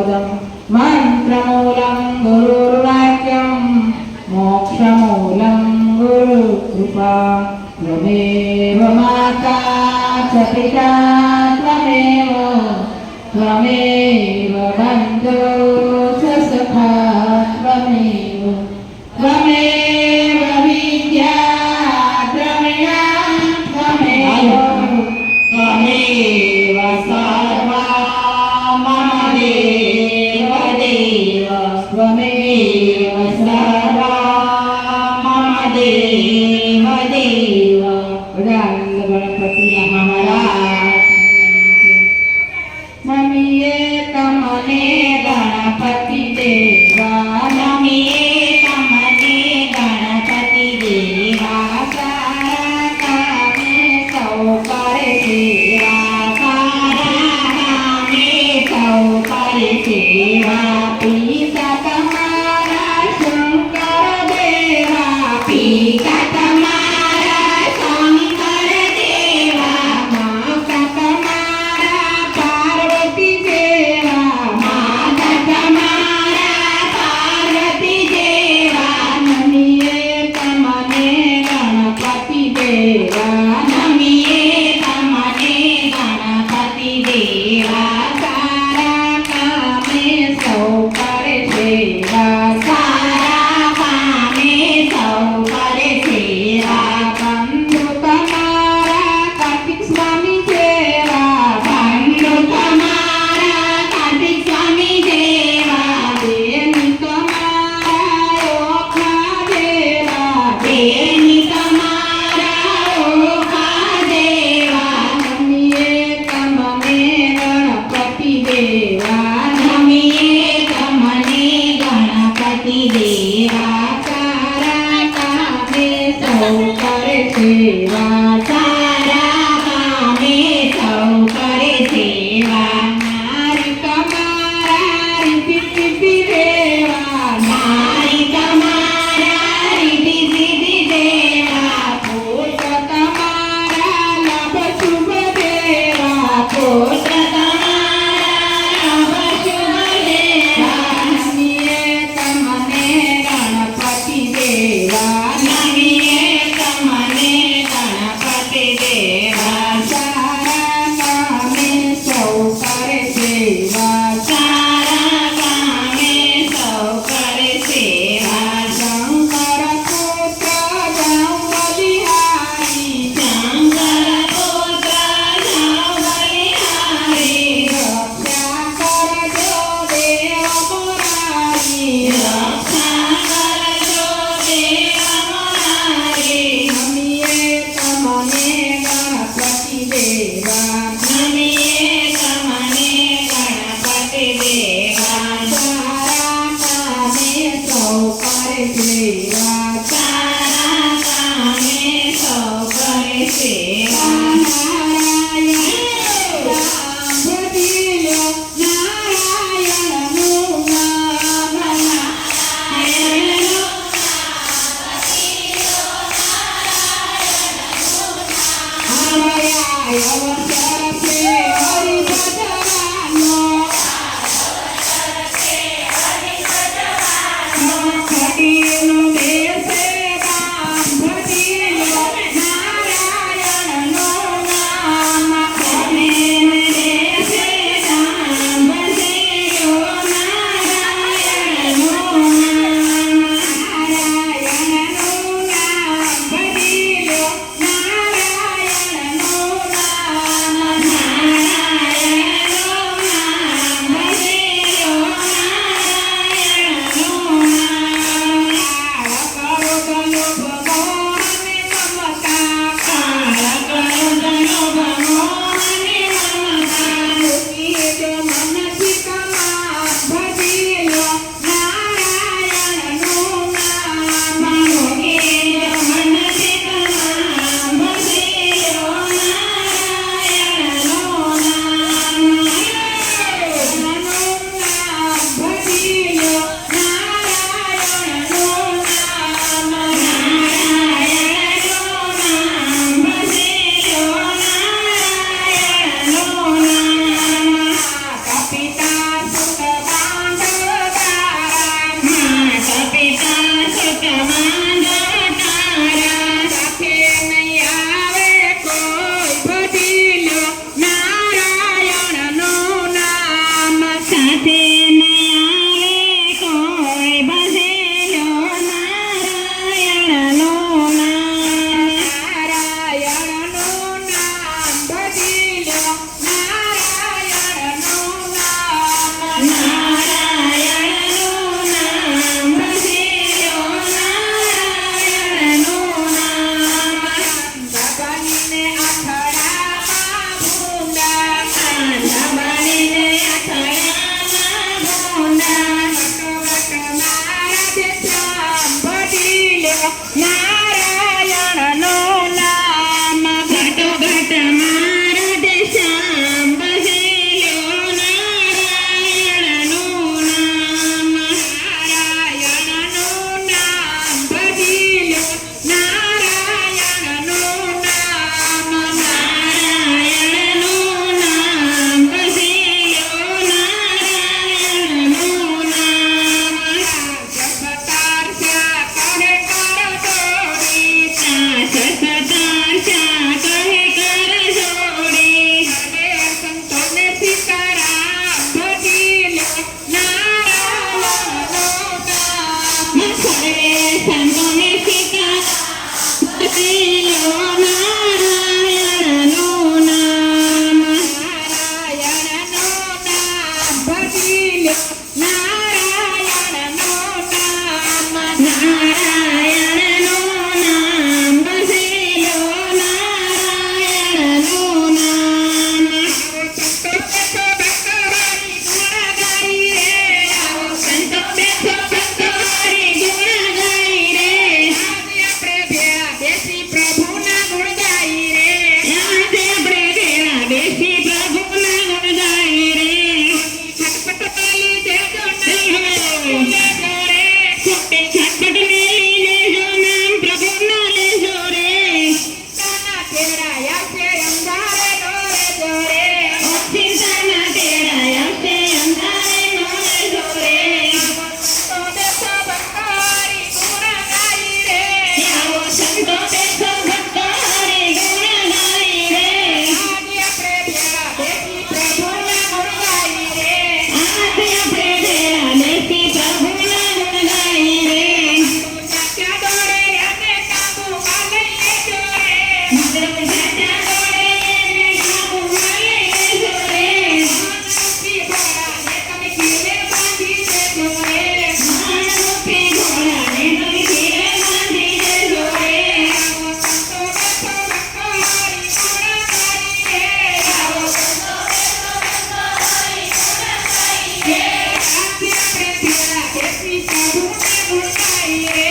पदं मंत्रमूलं गुरुर्वाक्यं मोक्षमूलं गुरुकृपा त्वमेव माता च पिता त्वमेव बन्धो च सखा त्वमेव विद्या त्वमेव सर्वा मम देव त्वमेव सर्वा मम देव गणपति महाराज नमिये तमने गणपति देवा नमिये तमने गणपति देवा सारा कामे सौ करे सेवा सारा कामे सौ करे सेवा पिता तमारा शंकर देवा पिता तमारा शंकर देवा माता तमारा पार्वती देवा माता तमारा पार्वती देवा नमिये तमने गणपति देवा नमिये तमने गणपति देवा सारा कामे सौ करे सेवा सारा कामे सौ करे सेवा बंधु तमारा कार्तिक स्वामी देवा बंधु तमारा कार्तिक स्वामी देवा देनी तमारा ओखा देवा देनी तमारा ओखा देवा नमिये तमने गणपति देवा नमिये तमने गणपति देवा सारा कामे सौ करे सेवा सारा कामे सौ करे सेवा नारी तमारा रिद्धि सिद्धि देवा नारी तमारा रिद्धि सिद्धि देवा पुत्र तमारा लाभ शुभ देवा पुत्र तमारा लाभ शुभ देवा नमिये तमने गणपति देवा नमिये तमने गणपति देवा सारा कामे सौ करे सेवा सारा कामे सौ करे सेवा शंकर पुत्र जाऊं बलिहारी शंकर पुत्र जाऊं बलिहारी रक्षा कर जो देव मुरारी रक्षा कर जो देव मुरारी नमिये तमने गणपति देवा नमिये तमने गणपति નારાયણનું નામ નારાયણનું નામ વસેલો નારાયણનું નામ સંતો બેઠો ભક્તો હરિ ગુણ ગાઈ રે આજે આપણે બેસી પ્રભુના ગુણ ગાઈ રે આજે આપણે ભેળા બેસી પ્રભુના ગુણ ગાઈ રે છટપટ પેલી દેજો છૂટી છટપટ મેલી લેજો નામ પ્રભુના લેજો રે નાના તેડાયા છે અંધારે ડોરે જોરે ચિંતાના તેડાયા છે અંધારે નો લેજો રે તો દેશો ભક્તારી ગુણ ગાઈ રે આવો સંતો બેઠો ભક્તો હરિ ગુણ ગાઈ રે આજે આપણે ભેળા બેસી પ્રભુના ગુણ ગાઈ રે આજે આપણે ભેળા બેસી પ્રભુના ગુણ ગાઈ રે સાચા દોડે અને કાબુમાં લઈએ જોરે મગર સાચા દોડે એને કાબુમાં લેજો રે માનસી ભોળાને તમે ઘીરે બાંધી દેજો રે માનવથી ઘોડાને તમે ઘેરે બાંધી દેજો રે આવો સંતો બેઠો ભક્તારી ગુણ ગાઈ રે આવો સંતો બેઠો ભક્તારી ગુણ ગાઈ રે આજે આપણે ભેળા બેસી પ્રભુના ગુણ ગાઈ રે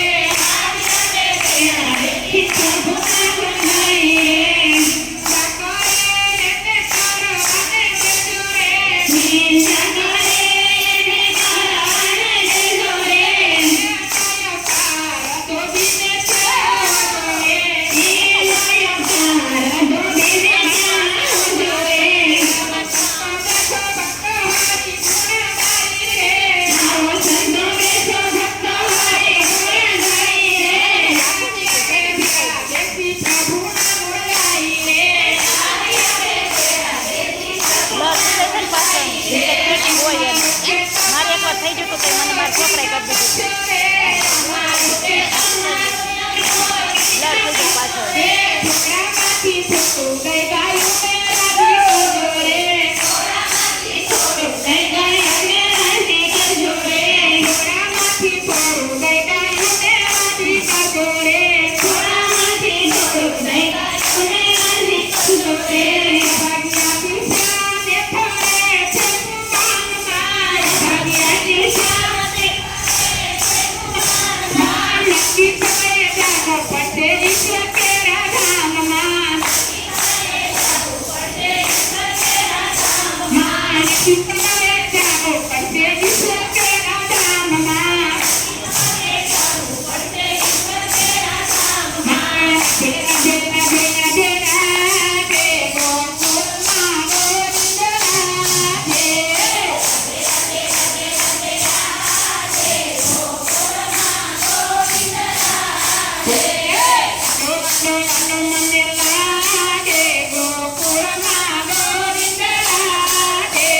ભેળા બેસી પ્રભુના ગુણ ગાઈ રે સાકોરે એને કરવાને દેજો રે નિંદા કરે એને કરવાને દેજો રે કાયો કાર તો બીને ચાલો રે એ લોયો તારા ધોબીને કાઢો રે આવો સંતો બેઠો ભક્તો હરિ ગુણ ગાઈ રે મારે એકવાર થઈ જતું તો મને મારા છોકરાએ કરી દીધું કઈ ગાય અને રાજી કરજો રે થોડામાંથી થોડું કઈ ગાય અને રાજી કરજો રે ભાગ્યાથી શાને નક્કી સમયે જાગો પડશે ઈશ્વર તેરા ધામમાં નક્કી સમયે જાગો પડશે ઈશ્વર તેરા ધામમાં ભેગા ભેગા ભેગા ભેગા કે ગોકુળમાં ગોવિંદરા છે મને લાગે ગોકુળમાં ગોવિંદરા છે